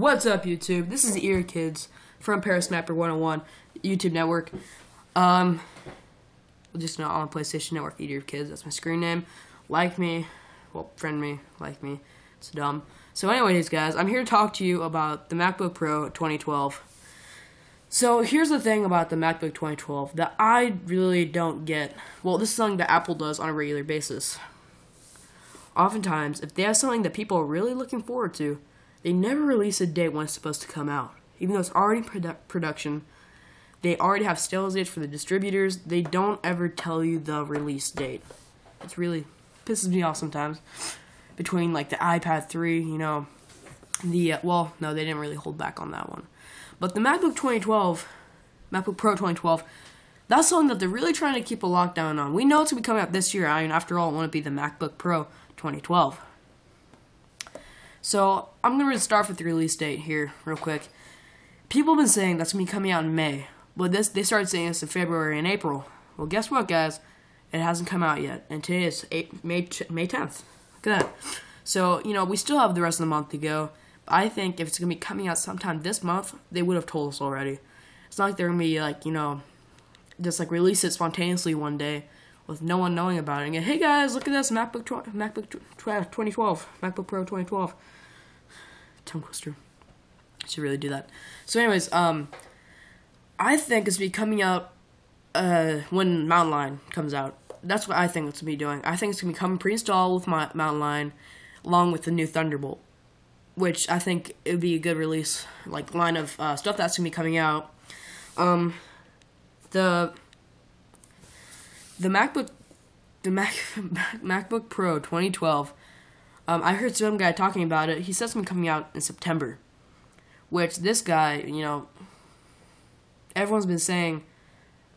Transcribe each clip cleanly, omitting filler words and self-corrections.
What's up, YouTube? This is Ear Kids from Paris Sniper 101 YouTube network. Just not on PlayStation Network, Ear Kids. That's my screen name. Like me, well, friend me, like me. It's dumb. So, anyways, guys, I'm here to talk to you about the MacBook Pro 2012. So, here's the thing about the MacBook 2012 that I really don't get. Well, this is something that Apple does on a regular basis. Oftentimes, if they have something that people are really looking forward to, they never release a date when it's supposed to come out. Even though it's already production, they already have sales dates for the distributors. They don't ever tell you the release date. It really pisses me off sometimes. Between like the iPad 3, you know, well, no, they didn't really hold back on that one. But the MacBook Pro 2012, that's something that they're really trying to keep a lockdown on. We know it's going to be coming out this year. I mean, after all, it won't be the MacBook Pro 2012. So, I'm going to start with the release date here, real quick. People have been saying that's going to be coming out in May. But they started saying this in February and April. Well, guess what, guys? It hasn't come out yet. And today is May 10th. Look at that. So, you know, we still have the rest of the month to go. I think if it's going to be coming out sometime this month, they would have told us already. It's not like they're going to be, like, you know, just, like, release it spontaneously one day with no one knowing about it. And get, hey, guys, look at this, MacBook 2012, MacBook Pro 2012. Tongue twister. I should really do that. So, anyways, I think it's going to be coming out when Mountain Lion comes out. That's what I think it's going to be doing. I think it's going to be coming pre-installed with my Mountain Lion, along with the new Thunderbolt, which I think it would be a good release, like, line of stuff that's going to be coming out. The MacBook Pro 2012, I heard some guy talking about it. He says it's going to be coming out in September, which this guy, you know, everyone's been saying,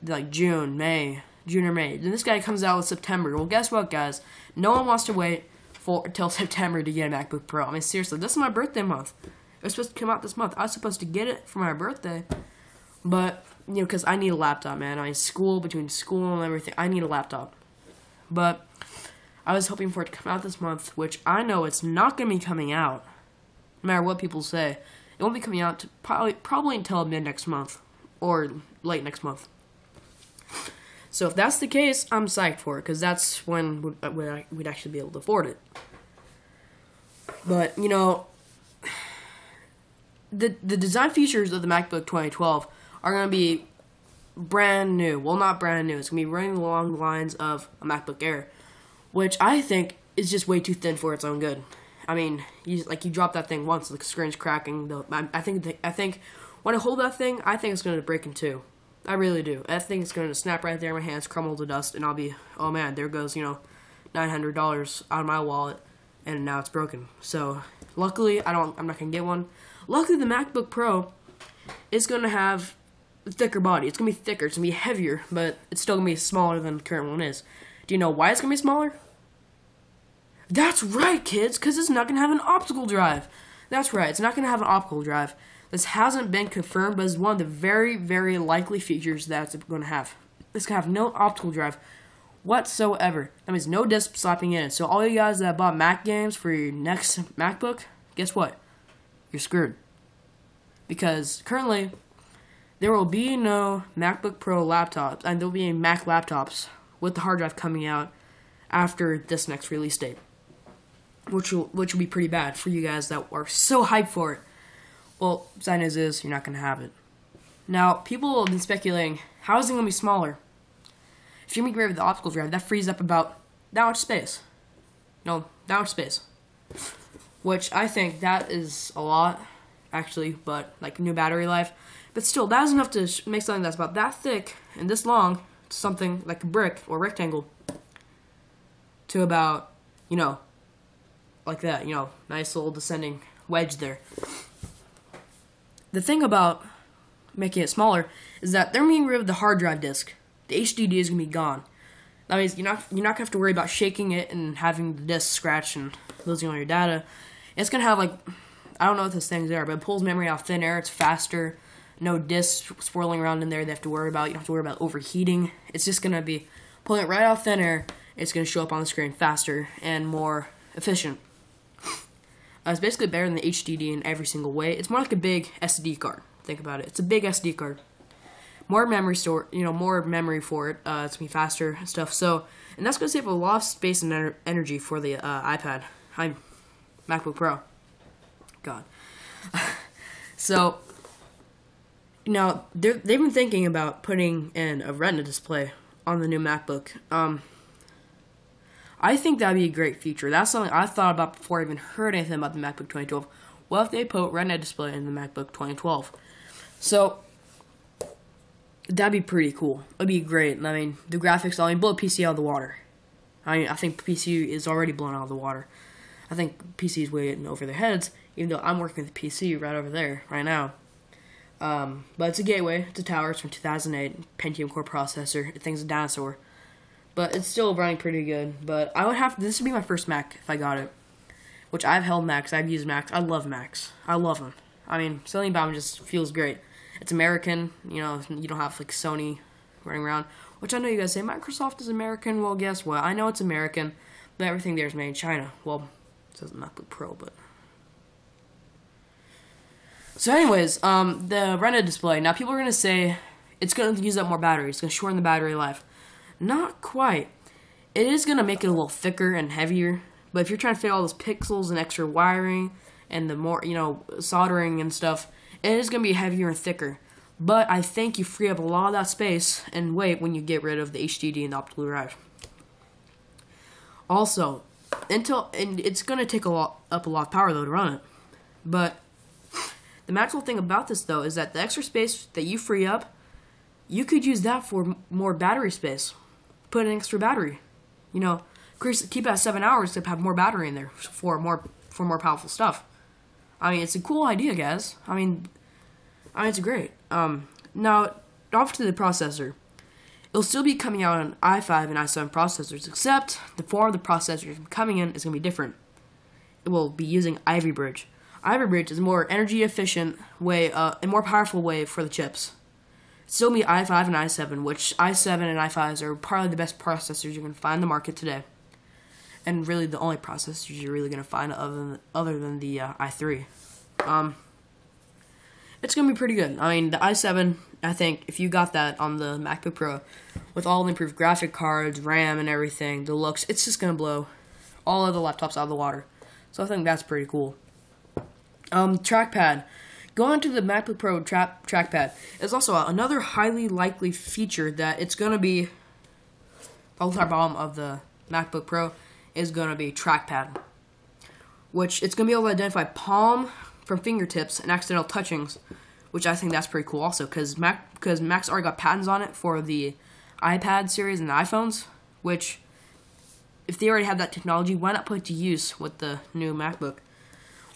like, June or May. And this guy comes out with September. Well, guess what, guys? No one wants to wait until September to get a MacBook Pro. I mean, seriously, this is my birthday month. It was supposed to come out this month. I was supposed to get it for my birthday. But, you know, because I need a laptop, man. I mean, between school and everything, I need a laptop. But I was hoping for it to come out this month, which I know it's not going to be coming out, no matter what people say. It won't be coming out to probably until mid next month, or late next month. So if that's the case, I'm psyched for it, because that's when we'd actually be able to afford it. But, you know, the design features of the MacBook 2012 are going to be brand new. Well, not brand new. It's going to be running along the lines of a MacBook Air, which I think is just way too thin for its own good. I mean, you drop that thing once, the screen's cracking. I think when I hold that thing, I think it's going to break in two. I really do. I think it's going to snap right there in my hands, crumble to dust, and I'll be, oh man, there goes, you know, $900 out of my wallet, and now it's broken. So, luckily, I'm not going to get one. Luckily, the MacBook Pro is going to have a thicker body. It's going to be thicker, it's going to be heavier, but it's still going to be smaller than the current one is. Do you know why it's going to be smaller? That's right, kids, because it's not going to have an optical drive. That's right, it's not going to have an optical drive. This hasn't been confirmed, but it's one of the very, very likely features that it's going to have. It's going to have no optical drive whatsoever. That means no disk slapping in it. So all you guys that bought Mac games for your next MacBook, guess what? You're screwed. Because currently, there will be no MacBook Pro laptops, and there will be Mac laptops with the hard drive coming out after this next release date. Which will be pretty bad for you guys that are so hyped for it. Well, sad news is, you're not going to have it. Now, people have been speculating, how is it going to be smaller? If you're going to get rid of the optical drive, that frees up about that much space. No, that much space. Which, I think that is a lot, actually, but, like, new battery life. But still, that is enough to make something that's about that thick and this long, to something like a brick or rectangle, to about, you know, like that, you know, nice little descending wedge there. The thing about making it smaller is that they're getting rid of the hard drive disk. The HDD is going to be gone. That means you're not going to have to worry about shaking it and having the disk scratch and losing all your data. It's going to have, like, I don't know what those things are, but it pulls memory out of thin air. It's faster. No disks swirling around in there they have to worry about. You don't have to worry about overheating. It's just going to be pulling it right out of thin air. It's going to show up on the screen faster and more efficient. It's basically better than the HDD in every single way. It's more like a big SD card. Think about it. It's a big SD card. More memory store, more memory for it. It's gonna be faster and stuff. So, and that's gonna save a lot of space and energy for the iPad. MacBook Pro. God. So, they've been thinking about putting in a Retina display on the new MacBook. I think that'd be a great feature. That's something I thought about before I even heard anything about the MacBook 2012. What if they put Retina display in the MacBook 2012? So, that'd be pretty cool. It'd be great. I mean, the graphics, blow PC out of the water. I think PC is already blown out of the water. I think PC is way in over their heads, even though I'm working with the PC right over there, right now. But it's a gateway. It's a tower. It's from 2008. Pentium core processor. The thing's a dinosaur. But it's still running pretty good. But this would be my first Mac if I got it. Which I've held Macs. I've used Macs. I love Macs. I love them. I mean, something about them just feels great. It's American. You don't have like Sony running around. Which I know you guys say Microsoft is American. Well, guess what? I know it's American, but everything there is made in China. Well, it says MacBook Pro, but. So, anyways, the Retina display. Now, people are gonna say it's gonna use up more battery. It's gonna shorten the battery life. Not quite. It is gonna make it a little thicker and heavier. But if you're trying to fit all those pixels and extra wiring and the more, soldering and stuff, it is going to be heavier and thicker. But I think you free up a lot of that space and weight when you get rid of the HDD and the optical drive. Also, it's going to take up a lot of power, though, to run it. But the magical thing about this, though, is that the extra space that you free up, you could use that for more battery space. Put an extra battery. Keep it at 7 hours to have more battery in there for more powerful stuff. I mean, it's a cool idea, guys. I mean, it's great. Now, off to the processor. It'll still be coming out on i5 and i7 processors, except the form of the processor coming in is going to be different. It will be using Ivy Bridge. Ivy Bridge is a more energy efficient way, a more powerful way for the chips. It's still be i5 and i7, which i7 and i5s are probably the best processors you're going to find in the market today. And really the only processors you're really going to find other than the i3. It's going to be pretty good. I mean, the i7, I think, if you got that on the MacBook Pro, with all the improved graphic cards, RAM, and everything, the looks, it's just going to blow all other laptops out of the water. So I think that's pretty cool. Trackpad. Going to the MacBook Pro trackpad is also another highly likely feature that it's going to be, the entire bottom of the MacBook Pro is going to be trackpad, which it's going to be able to identify palm from fingertips and accidental touchings, which I think that's pretty cool also, because Mac's already got patents on it for the iPad series and the iPhones, which, if they already have that technology, why not put it to use with the new MacBook?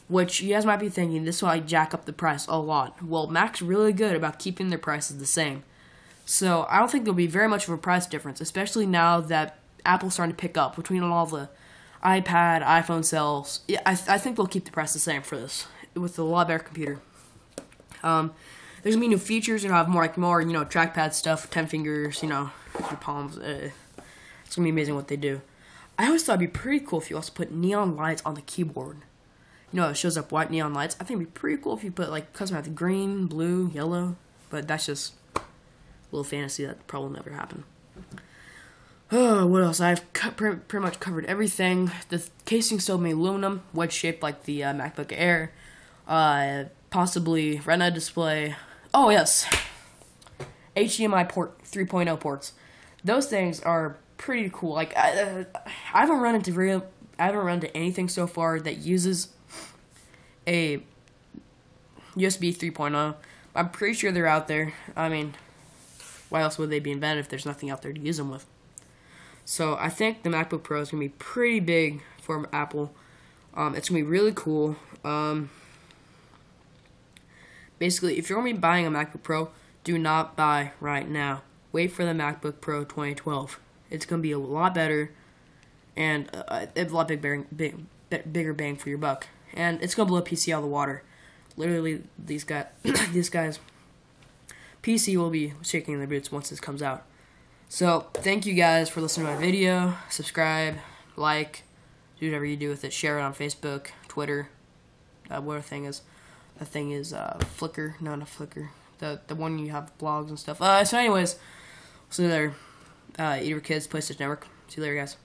Which you guys might be thinking, this will jack up the price a lot. Well, Mac's really good about keeping their prices the same. So I don't think there'll be very much of a price difference, especially now that Apple's starting to pick up between all the iPad, iPhone sales. Yeah, I think they'll keep the price the same for this with a lot better computer. There's gonna be new features. You'll have more trackpad stuff, 10 fingers, your palms. It's gonna be amazing what they do. I always thought it'd be pretty cool if you also put neon lights on the keyboard. It shows up white neon lights. I think it'd be pretty cool if you put customized green, blue, yellow. But that's just a little fantasy that probably will never happen. Oh, what else? I've pretty much covered everything. The casing's still made aluminum, wedge shaped like the MacBook Air. Possibly Retina display. Oh yes, HDMI port 3.0 ports. Those things are pretty cool. I haven't run into anything so far that uses a USB 3.0. I'm pretty sure they're out there. I mean, why else would they be invented if there's nothing out there to use them with? So I think the MacBook Pro is going to be pretty big for Apple. It's going to be really cool. Basically, if you're going to be buying a MacBook Pro, do not buy right now. Wait for the MacBook Pro 2012. It's going to be a lot better and a lot bigger bang for your buck. And it's going to blow PC out of the water. Literally, these guys, PC will be shaking their boots once this comes out. So, thank you guys for listening to my video. Subscribe, like, do whatever you do with it. Share it on Facebook, Twitter, what thing is. The thing is Flickr, not a Flickr. The one you have blogs and stuff. So anyways, see you later. Eat your kids, PlayStation Network. See you later, guys.